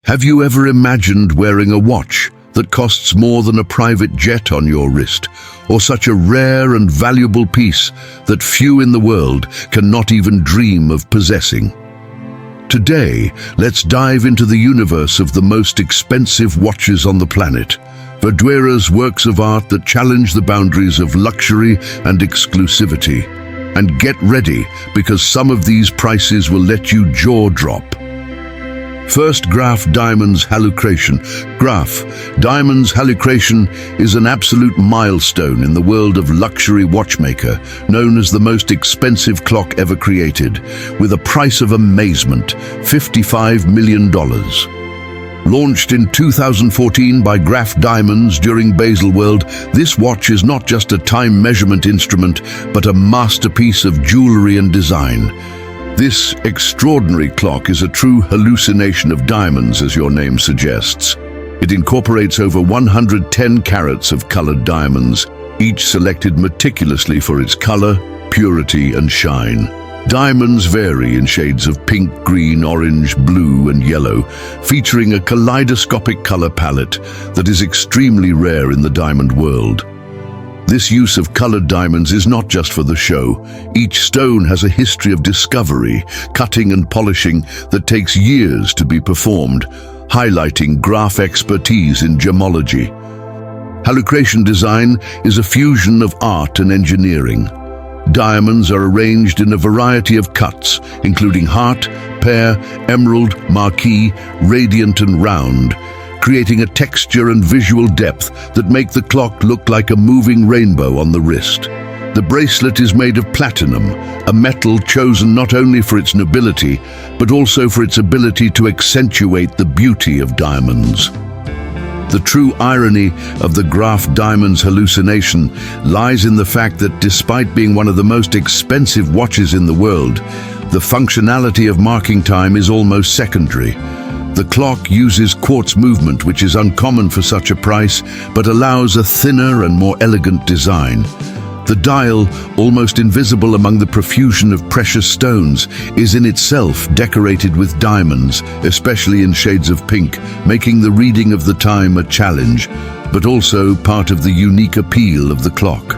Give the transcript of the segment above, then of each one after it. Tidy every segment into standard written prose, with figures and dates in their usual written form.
Have you ever imagined wearing a watch that costs more than a private jet on your wrist, or such a rare and valuable piece that few in the world cannot even dream of possessing? Today, let's dive into the universe of the most expensive watches on the planet, Verdadero's works of art that challenge the boundaries of luxury and exclusivity. And get ready, because some of these prices will let you jaw drop. First, Graf Diamond's Hallucration. Graf Diamond's Hallucration is an absolute milestone in the world of luxury watchmaker, known as the most expensive clock ever created, with a price of amazement, $55 million. Launched in 2014 by Graf Diamonds during Baselworld, this watch is not just a time measurement instrument, but a masterpiece of jewelry and design. This extraordinary clock is a true hallucination of diamonds, as your name suggests. It incorporates over 110 carats of colored diamonds, each selected meticulously for its color, purity, and shine. Diamonds vary in shades of pink, green, orange, blue, and yellow, featuring a kaleidoscopic color palette that is extremely rare in the diamond world. This use of colored diamonds is not just for the show. Each stone has a history of discovery, cutting and polishing that takes years to be performed, highlighting Graf expertise in gemology. Hallucration design is a fusion of art and engineering. Diamonds are arranged in a variety of cuts, including heart, pear, emerald, marquise, radiant, and round, creating a texture and visual depth that make the clock look like a moving rainbow on the wrist. The bracelet is made of platinum, a metal chosen not only for its nobility, but also for its ability to accentuate the beauty of diamonds. The true irony of the Graf Diamond's hallucination lies in the fact that despite being one of the most expensive watches in the world, the functionality of marking time is almost secondary. The clock uses quartz movement, which is uncommon for such a price, but allows a thinner and more elegant design. The dial, almost invisible among the profusion of precious stones, is in itself decorated with diamonds, especially in shades of pink, making the reading of the time a challenge, but also part of the unique appeal of the clock.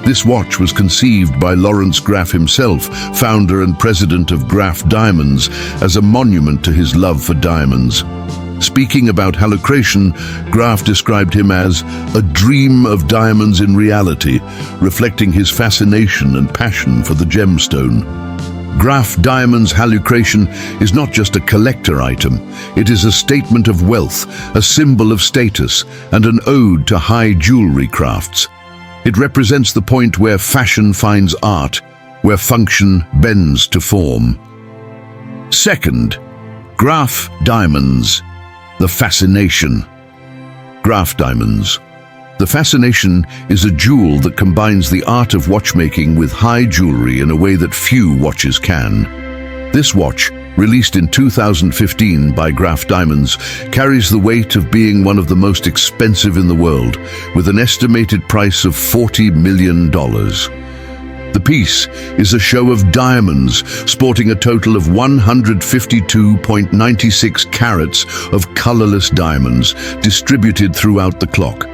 This watch was conceived by Lawrence Graf himself, founder and president of Graf Diamonds, as a monument to his love for diamonds. Speaking about Hallucration, Graf described him as a dream of diamonds in reality, reflecting his fascination and passion for the gemstone. Graf Diamonds Hallucration is not just a collector item, it is a statement of wealth, a symbol of status, and an ode to high jewelry crafts. It represents the point where fashion finds art, where function bends to form. Second, Graf Diamonds, the Fascination. Graf Diamonds. The Fascination is a jewel that combines the art of watchmaking with high jewelry in a way that few watches can. This watch, released in 2015 by Graf Diamonds, carries the weight of being one of the most expensive in the world, with an estimated price of $40 million. The piece is a show of diamonds, sporting a total of 152.96 carats of colorless diamonds distributed throughout the clock.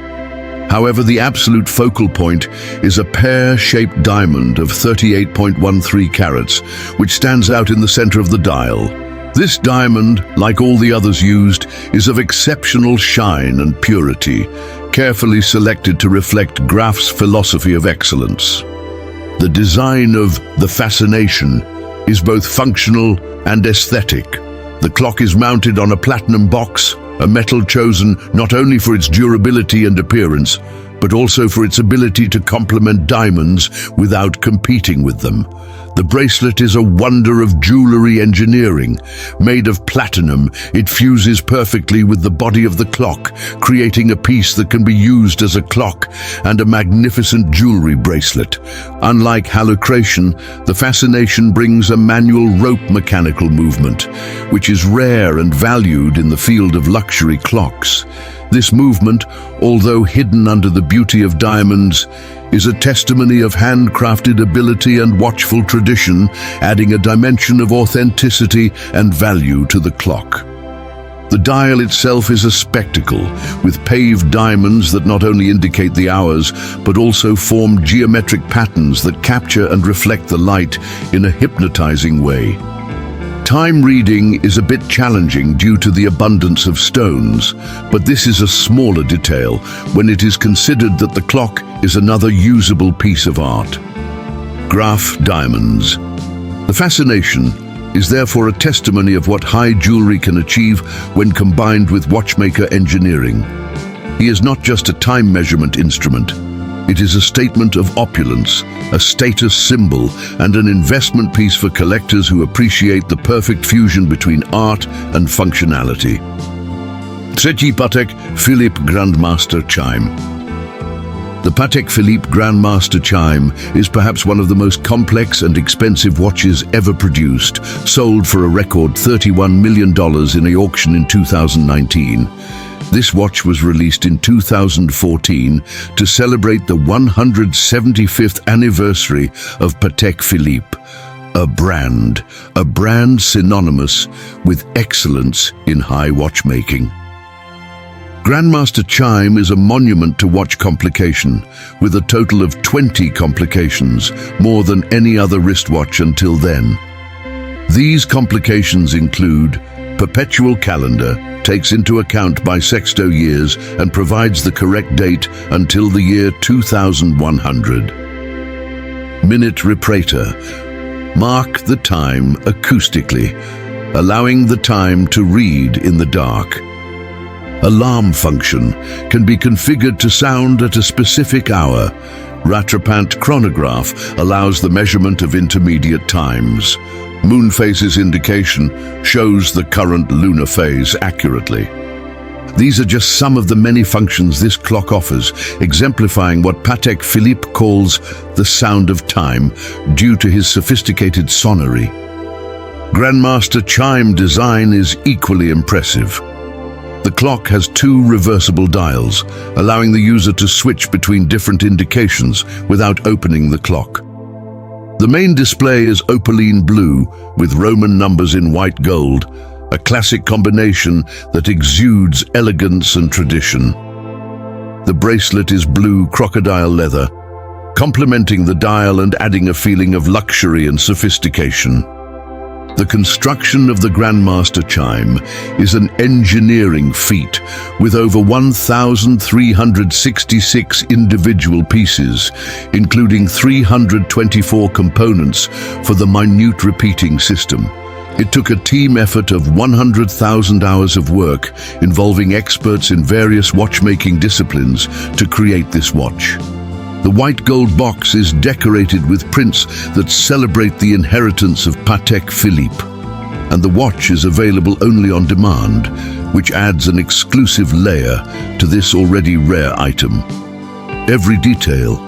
However, the absolute focal point is a pear-shaped diamond of 38.13 carats, which stands out in the center of the dial. This diamond, like all the others used, is of exceptional shine and purity, carefully selected to reflect Graf's philosophy of excellence. The design of the Fascination is both functional and aesthetic. The clock is mounted on a platinum box, a metal chosen not only for its durability and appearance, but also for its ability to complement diamonds without competing with them. The bracelet is a wonder of jewelry engineering. Made of platinum, it fuses perfectly with the body of the clock, creating a piece that can be used as a clock and a magnificent jewelry bracelet. Unlike Hallucration, the Fascination brings a manual rope mechanical movement, which is rare and valued in the field of luxury clocks. This movement, although hidden under the beauty of diamonds, is a testimony of handcrafted ability and watchful tradition, adding a dimension of authenticity and value to the clock. The dial itself is a spectacle, with paved diamonds that not only indicate the hours, but also form geometric patterns that capture and reflect the light in a hypnotizing way. Time reading is a bit challenging due to the abundance of stones, but this is a smaller detail when it is considered that the clock is another usable piece of art. Graph diamonds. The fascination is therefore a testimony of what high jewelry can achieve when combined with watchmaker engineering. He is not just a time measurement instrument. It is a statement of opulence, a status symbol, and an investment piece for collectors who appreciate the perfect fusion between art and functionality. Trzeci Patek Philippe Grandmaster Chime. The Patek Philippe Grandmaster Chime is perhaps one of the most complex and expensive watches ever produced, sold for a record $31 million in an auction in 2019. This watch was released in 2014 to celebrate the 175th anniversary of Patek Philippe, a brand synonymous with excellence in high watchmaking. Grandmaster Chime is a monument to watch complication, with a total of 20 complications, more than any other wristwatch until then. These complications include perpetual calendar, takes into account bisexto years and provides the correct date until the year 2100. Minute reparator, mark the time acoustically, allowing the time to read in the dark. Alarm function can be configured to sound at a specific hour. Rattrapant chronograph allows the measurement of intermediate times. Moon phases indication shows the current lunar phase accurately. These are just some of the many functions this clock offers, exemplifying what Patek Philippe calls the sound of time due to his sophisticated sonnery. Grandmaster Chime design is equally impressive. The clock has two reversible dials, allowing the user to switch between different indications without opening the clock. The main display is opaline blue with Roman numbers in white gold, a classic combination that exudes elegance and tradition. The bracelet is blue crocodile leather, complementing the dial and adding a feeling of luxury and sophistication. The construction of the Grandmaster Chime is an engineering feat with over 1,366 individual pieces, including 324 components for the minute repeating system. It took a team effort of 100,000 hours of work involving experts in various watchmaking disciplines to create this watch. The white gold box is decorated with prints that celebrate the inheritance of Patek Philippe, and the watch is available only on demand, which adds an exclusive layer to this already rare item. Every detail,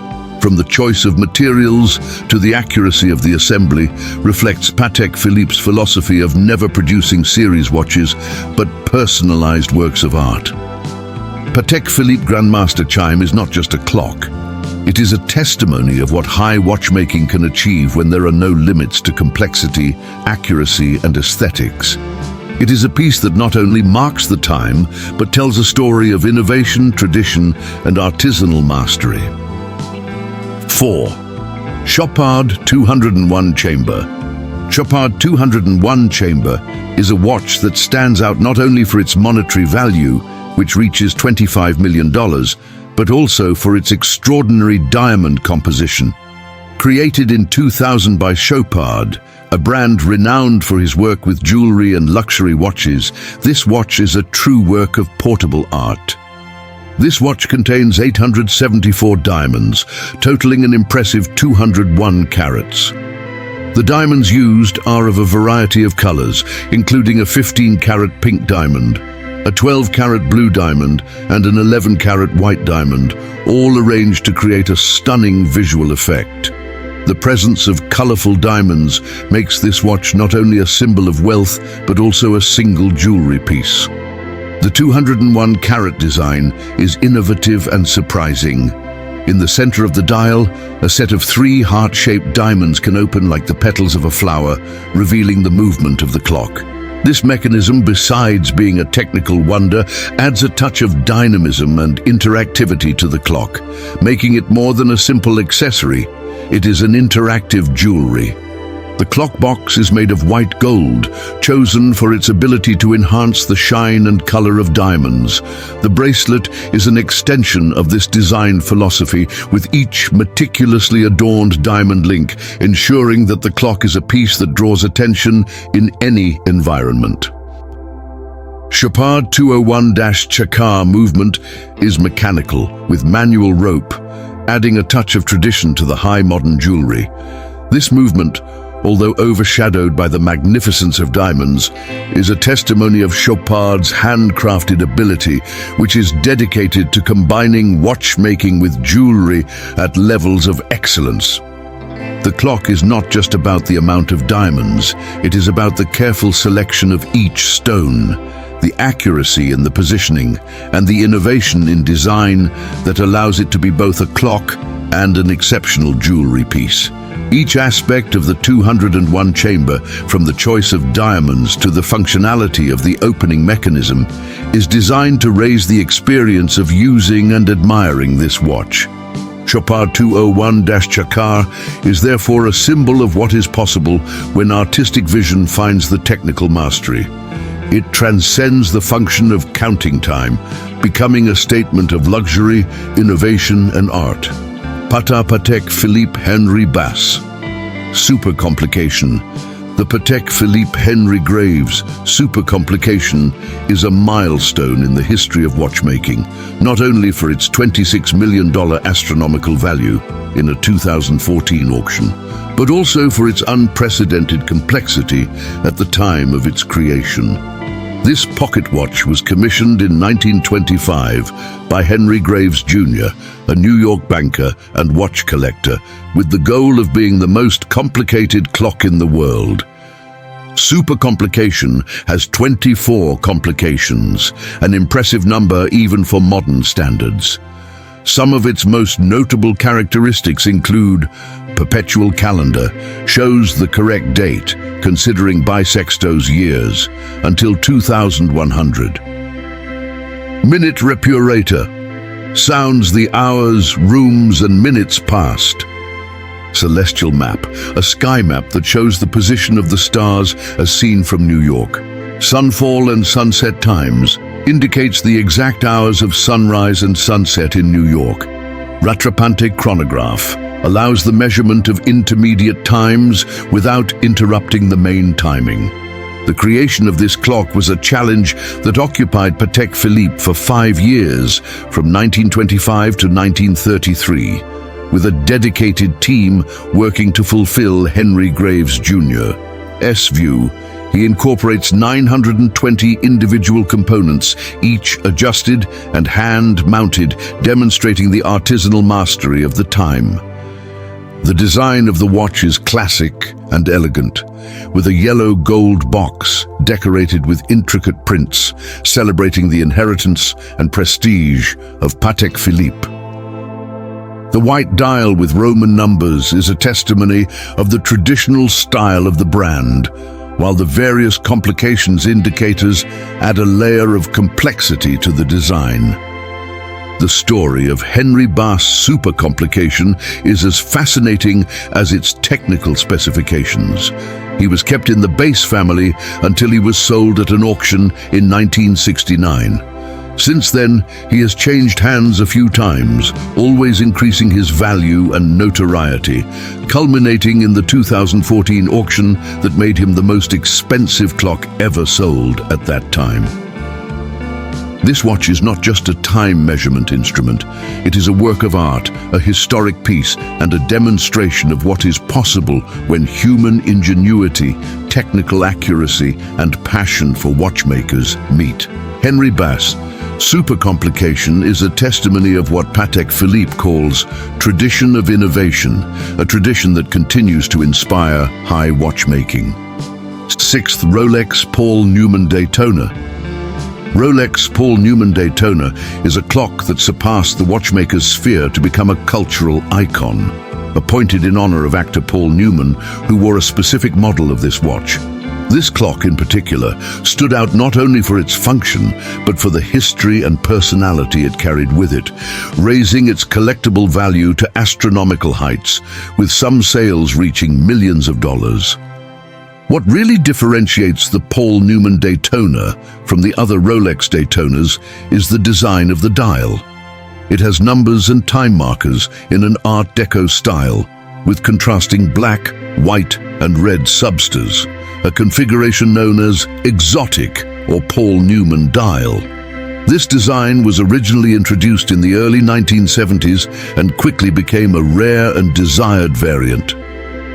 from the choice of materials to the accuracy of the assembly, reflects Patek Philippe's philosophy of never producing series watches, but personalized works of art. Patek Philippe Grandmaster Chime is not just a clock. It is a testimony of what high watchmaking can achieve when there are no limits to complexity, accuracy, and aesthetics. It is a piece that not only marks the time, but tells a story of innovation, tradition, and artisanal mastery. 4. Chopard 201 Chamber. Chopard 201 Chamber is a watch that stands out not only for its monetary value, which reaches $25 million, but also for its extraordinary diamond composition. Created in 2000 by Chopard, a brand renowned for his work with jewelry and luxury watches, this watch is a true work of portable art. This watch contains 874 diamonds, totaling an impressive 201 carats. The diamonds used are of a variety of colors, including a 15-carat pink diamond, a 12-carat blue diamond, and an 11-carat white diamond, all arranged to create a stunning visual effect. The presence of colorful diamonds makes this watch not only a symbol of wealth, but also a single jewelry piece. The 201-carat design is innovative and surprising. In the center of the dial, a set of 3 heart-shaped diamonds can open like the petals of a flower, revealing the movement of the clock. This mechanism, besides being a technical wonder, adds a touch of dynamism and interactivity to the clock, making it more than a simple accessory. It is an interactive jewelry. The clock box is made of white gold, chosen for its ability to enhance the shine and color of diamonds. The bracelet is an extension of this design philosophy, with each meticulously adorned diamond link, ensuring that the clock is a piece that draws attention in any environment. Chopard 201-Chakar movement is mechanical, with manual rope, adding a touch of tradition to the high modern jewelry. This movement, although overshadowed by the magnificence of diamonds, is a testimony of Chopard's handcrafted ability, which is dedicated to combining watchmaking with jewelry at levels of excellence. The clock is not just about the amount of diamonds, it is about the careful selection of each stone, the accuracy in the positioning, and the innovation in design that allows it to be both a clock and an exceptional jewelry piece. Each aspect of the 201 chamber, from the choice of diamonds to the functionality of the opening mechanism, is designed to raise the experience of using and admiring this watch. Chopard 201-Chakar is therefore a symbol of what is possible when artistic vision finds the technical mastery. It transcends the function of counting time, becoming a statement of luxury, innovation, and art. Patek Philippe Henry Basse. Super complication. The Patek Philippe Henry Graves super complication is a milestone in the history of watchmaking, not only for its $26 million astronomical value in a 2014 auction, but also for its unprecedented complexity at the time of its creation. This pocket watch was commissioned in 1925 by Henry Graves Jr., a New York banker and watch collector, with the goal of being the most complicated clock in the world. Super complication has 24 complications, an impressive number even for modern standards. Some of its most notable characteristics include perpetual calendar, shows the correct date, considering bisexto's years, until 2100. Minute repurator, sounds the hours, rooms, and minutes past. Celestial map, a sky map that shows the position of the stars as seen from New York. Sunfall and sunset times, indicates the exact hours of sunrise and sunset in New York. Rattrapante chronograph, allows the measurement of intermediate times without interrupting the main timing. The creation of this clock was a challenge that occupied Patek Philippe for 5 years, from 1925 to 1933, with a dedicated team working to fulfill Henry Graves Jr.'s view. He incorporates 920 individual components, each adjusted and hand-mounted, demonstrating the artisanal mastery of the time. The design of the watch is classic and elegant, with a yellow gold box decorated with intricate prints, celebrating the inheritance and prestige of Patek Philippe. The white dial with Roman numbers is a testimony of the traditional style of the brand, while the various complications indicators add a layer of complexity to the design. The story of Henry Basse super complication is as fascinating as its technical specifications. He was kept in the Basse family until he was sold at an auction in 1969. Since then, he has changed hands a few times, always increasing his value and notoriety, culminating in the 2014 auction that made him the most expensive clock ever sold at that time. This watch is not just a time measurement instrument. It is a work of art, a historic piece, and a demonstration of what is possible when human ingenuity, technical accuracy, and passion for watchmakers meet. Henry Basse super complication is a testimony of what Patek Philippe calls tradition of innovation, a tradition that continues to inspire high watchmaking. 6th, Rolex Paul Newman Daytona. Rolex Paul Newman Daytona is a clock that surpassed the watchmaker's sphere to become a cultural icon, appointed in honor of actor Paul Newman, who wore a specific model of this watch. This clock in particular stood out not only for its function, but for the history and personality it carried with it, raising its collectible value to astronomical heights, with some sales reaching millions of dollars. What really differentiates the Paul Newman Daytona from the other Rolex Daytonas is the design of the dial. It has numbers and time markers in an Art Deco style, with contrasting black, white, and red substers, a configuration known as exotic or Paul Newman dial. This design was originally introduced in the early 1970s and quickly became a rare and desired variant.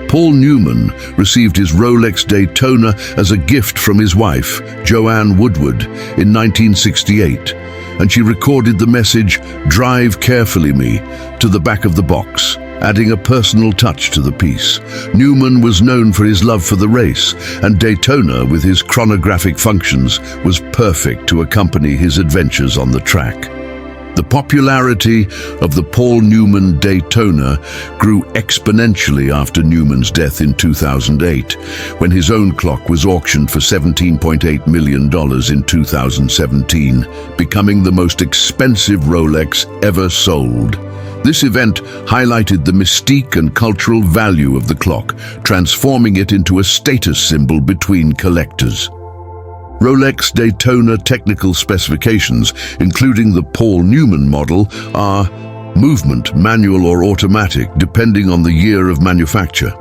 Paul Newman received his Rolex Daytona as a gift from his wife, Joanne Woodward, in 1968, and she recorded the message, "Drive carefully me," to the back of the box, adding a personal touch to the piece. Newman was known for his love for the race, and Daytona, with his chronographic functions, was perfect to accompany his adventures on the track. The popularity of the Paul Newman Daytona grew exponentially after Newman's death in 2008, when his own clock was auctioned for $17.8 million in 2017, becoming the most expensive Rolex ever sold. This event highlighted the mystique and cultural value of the clock, transforming it into a status symbol between collectors. Rolex Daytona technical specifications, including the Paul Newman model, are movement, manual or automatic, depending on the year of manufacture.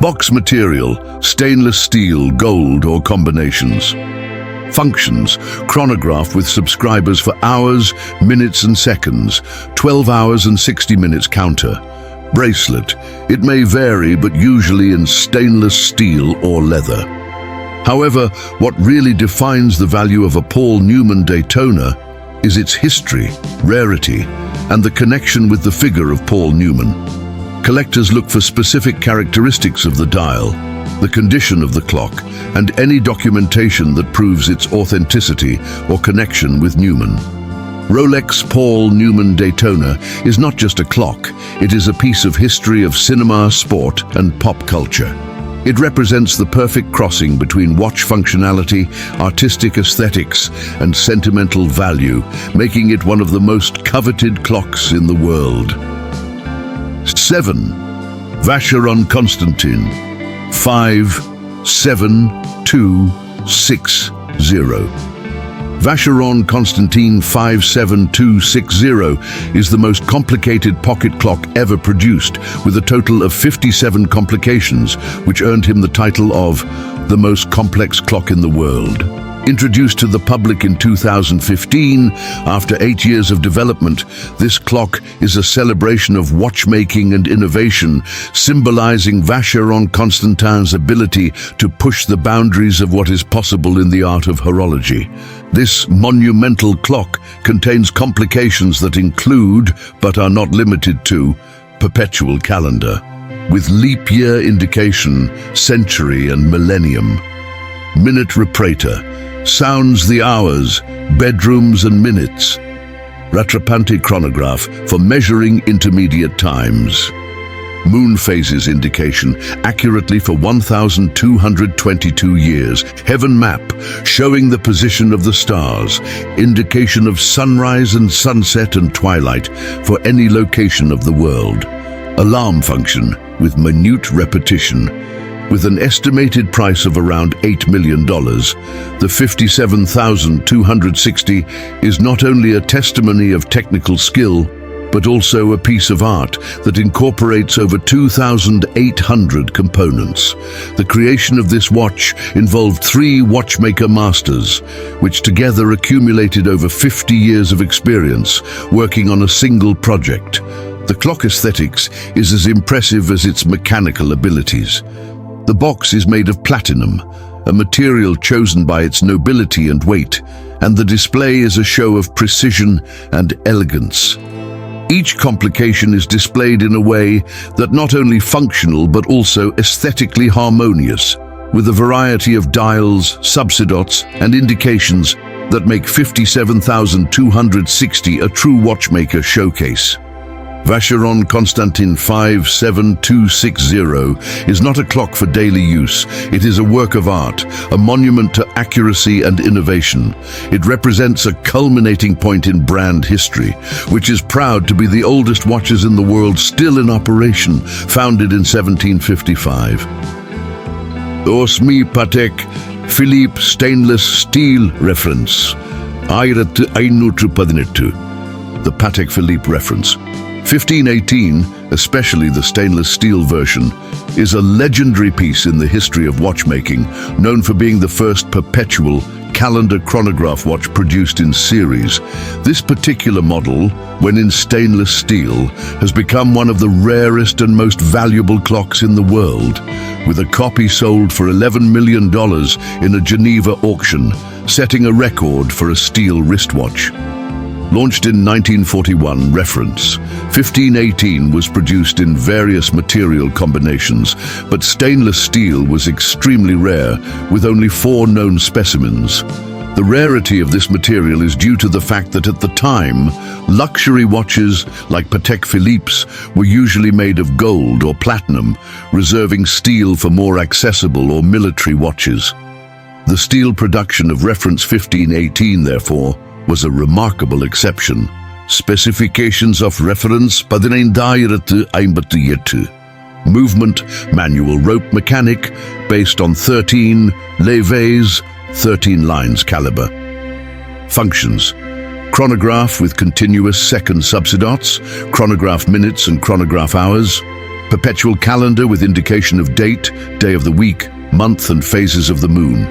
Box material, stainless steel, gold or combinations. Functions, chronograph with subscribers for hours, minutes and seconds, 12 hours and 60 minutes counter. Bracelet, it may vary but usually in stainless steel or leather. However, what really defines the value of a Paul Newman Daytona is its history, rarity, and the connection with the figure of Paul Newman. Collectors look for specific characteristics of the dial, the condition of the clock, and any documentation that proves its authenticity or connection with Newman. Rolex Paul Newman Daytona is not just a clock, it is a piece of history of cinema, sport, and pop culture. It represents the perfect crossing between watch functionality, artistic aesthetics, and sentimental value, making it one of the most coveted clocks in the world. 7. Vacheron Constantin 57260. Vacheron Constantin 57260 is the most complicated pocket clock ever produced, with a total of 57 complications, which earned him the title of the most complex clock in the world. Introduced to the public in 2015, after 8 years of development, this clock is a celebration of watchmaking and innovation, symbolizing Vacheron Constantin's ability to push the boundaries of what is possible in the art of horology. This monumental clock contains complications that include, but are not limited to, perpetual calendar, with leap year indication, century and millennium. Minute reparator, sounds the hours, bedrooms and minutes. Rattrapante chronograph for measuring intermediate times. Moon phases indication, accurately for 1,222 years. Heaven map, showing the position of the stars, indication of sunrise and sunset and twilight for any location of the world. Alarm function with minute repetition. With an estimated price of around $8 million, the 57,260 is not only a testimony of technical skill, but also a piece of art that incorporates over 2,800 components. The creation of this watch involved 3 watchmaker masters, which together accumulated over 50 years of experience working on a single project. The clock aesthetics is as impressive as its mechanical abilities. The box is made of platinum, a material chosen by its nobility and weight, and the display is a show of precision and elegance. Each complication is displayed in a way that not only functional but also aesthetically harmonious, with a variety of dials, subsidots, and indications that make 57,260 a true watchmaker showcase. Vacheron Constantin 57260 is not a clock for daily use. It is a work of art, a monument to accuracy and innovation. It represents a culminating point in brand history, which is proud to be the oldest watches in the world still in operation, founded in 1755. Osmi Patek Philippe stainless steel reference. 1518. The Patek Philippe reference. 1518, especially the stainless steel version, is a legendary piece in the history of watchmaking, known for being the first perpetual calendar chronograph watch produced in series. This particular model, when in stainless steel, has become one of the rarest and most valuable clocks in the world, with a copy sold for $11 million in a Geneva auction, setting a record for a steel wristwatch. Launched in 1941, reference 1518 was produced in various material combinations, but stainless steel was extremely rare, with only 4 known specimens. The rarity of this material is due to the fact that at the time, luxury watches like Patek Philippe's were usually made of gold or platinum, reserving steel for more accessible or military watches. The steel production of reference 1518, therefore, was a remarkable exception. Specifications of reference 1558. Movement, manual rope mechanic, based on 13 levées, 13 lines caliber. Functions: chronograph with continuous second subsidots, chronograph minutes and chronograph hours, perpetual calendar with indication of date, day of the week, month and phases of the moon.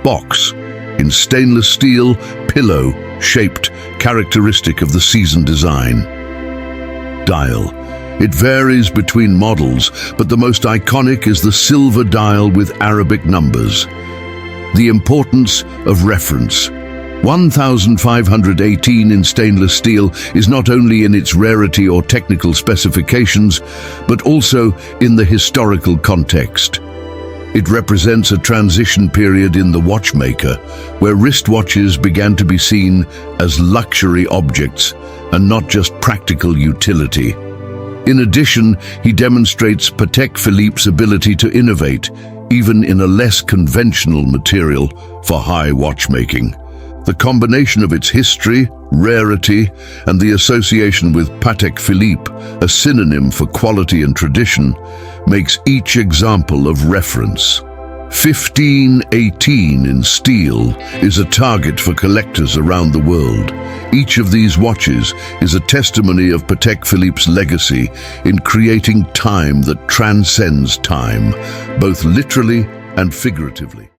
Box, in stainless steel, pillow, shaped, characteristic of the season design. Dial. It varies between models, but the most iconic is the silver dial with Arabic numbers. The importance of reference. 1518 in stainless steel is not only in its rarity or technical specifications, but also in the historical context. It represents a transition period in the watchmaker, where wristwatches began to be seen as luxury objects and not just practical utility. In addition, he demonstrates Patek Philippe's ability to innovate, even in a less conventional material, for high watchmaking. The combination of its history, rarity, and the association with Patek Philippe, a synonym for quality and tradition, makes each example of reference. 1518 in steel is a target for collectors around the world. Each of these watches is a testimony of Patek Philippe's legacy in creating time that transcends time, both literally and figuratively.